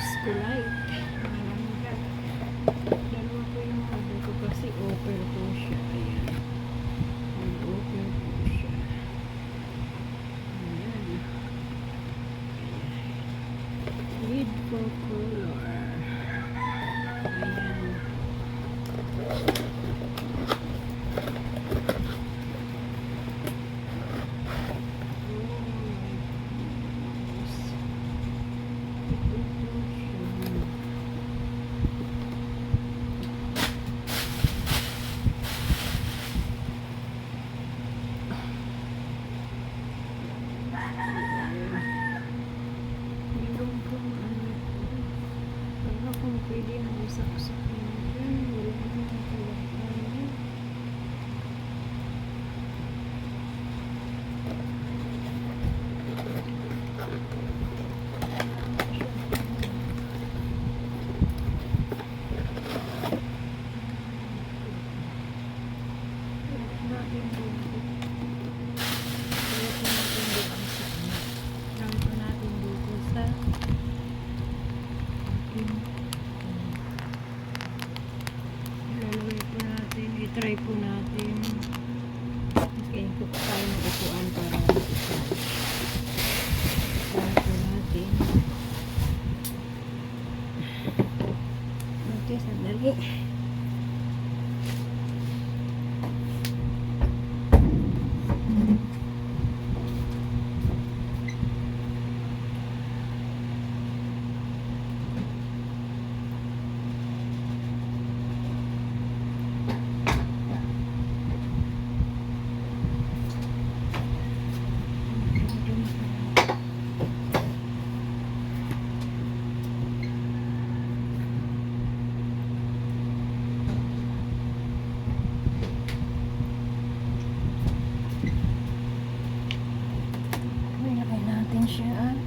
Biscolite. Malangga. Dalawa po yung order ko kasi offer po siya. Ayan. Nag-offer po siya. Ayan. Lead for color. Ayan. Pwede ang usap-usap natin. Wala naman ang kailangan. I-try po natin. Okay, kuha tayo ng upuan para i-try po natin. Okay, sandali. Siya.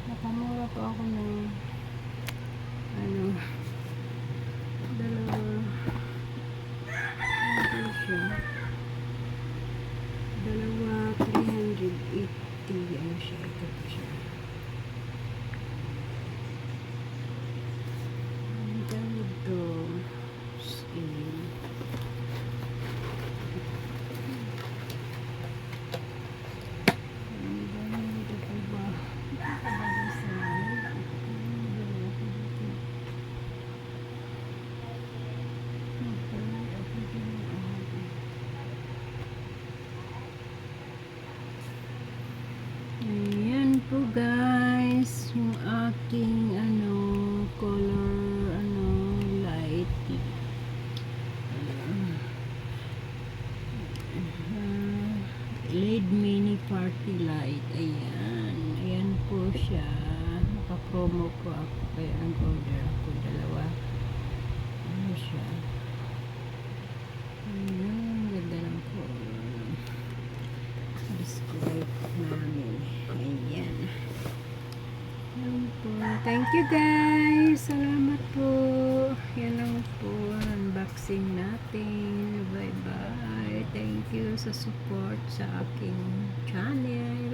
Nakamura po ako ng dalawa siya 380 siya, ito po siya. Ang ganito po guys, yung aking color light LED mini party light. Ayan po siya. Naka-promo po ako kaya nag-order ako dalawa. Siya. Ganda lang po. Biscuit namin. Ayan. Po. Thank you guys. Salamat po. Yan lang po unboxing natin. Bye bye. Thank you sa support sa aking channel.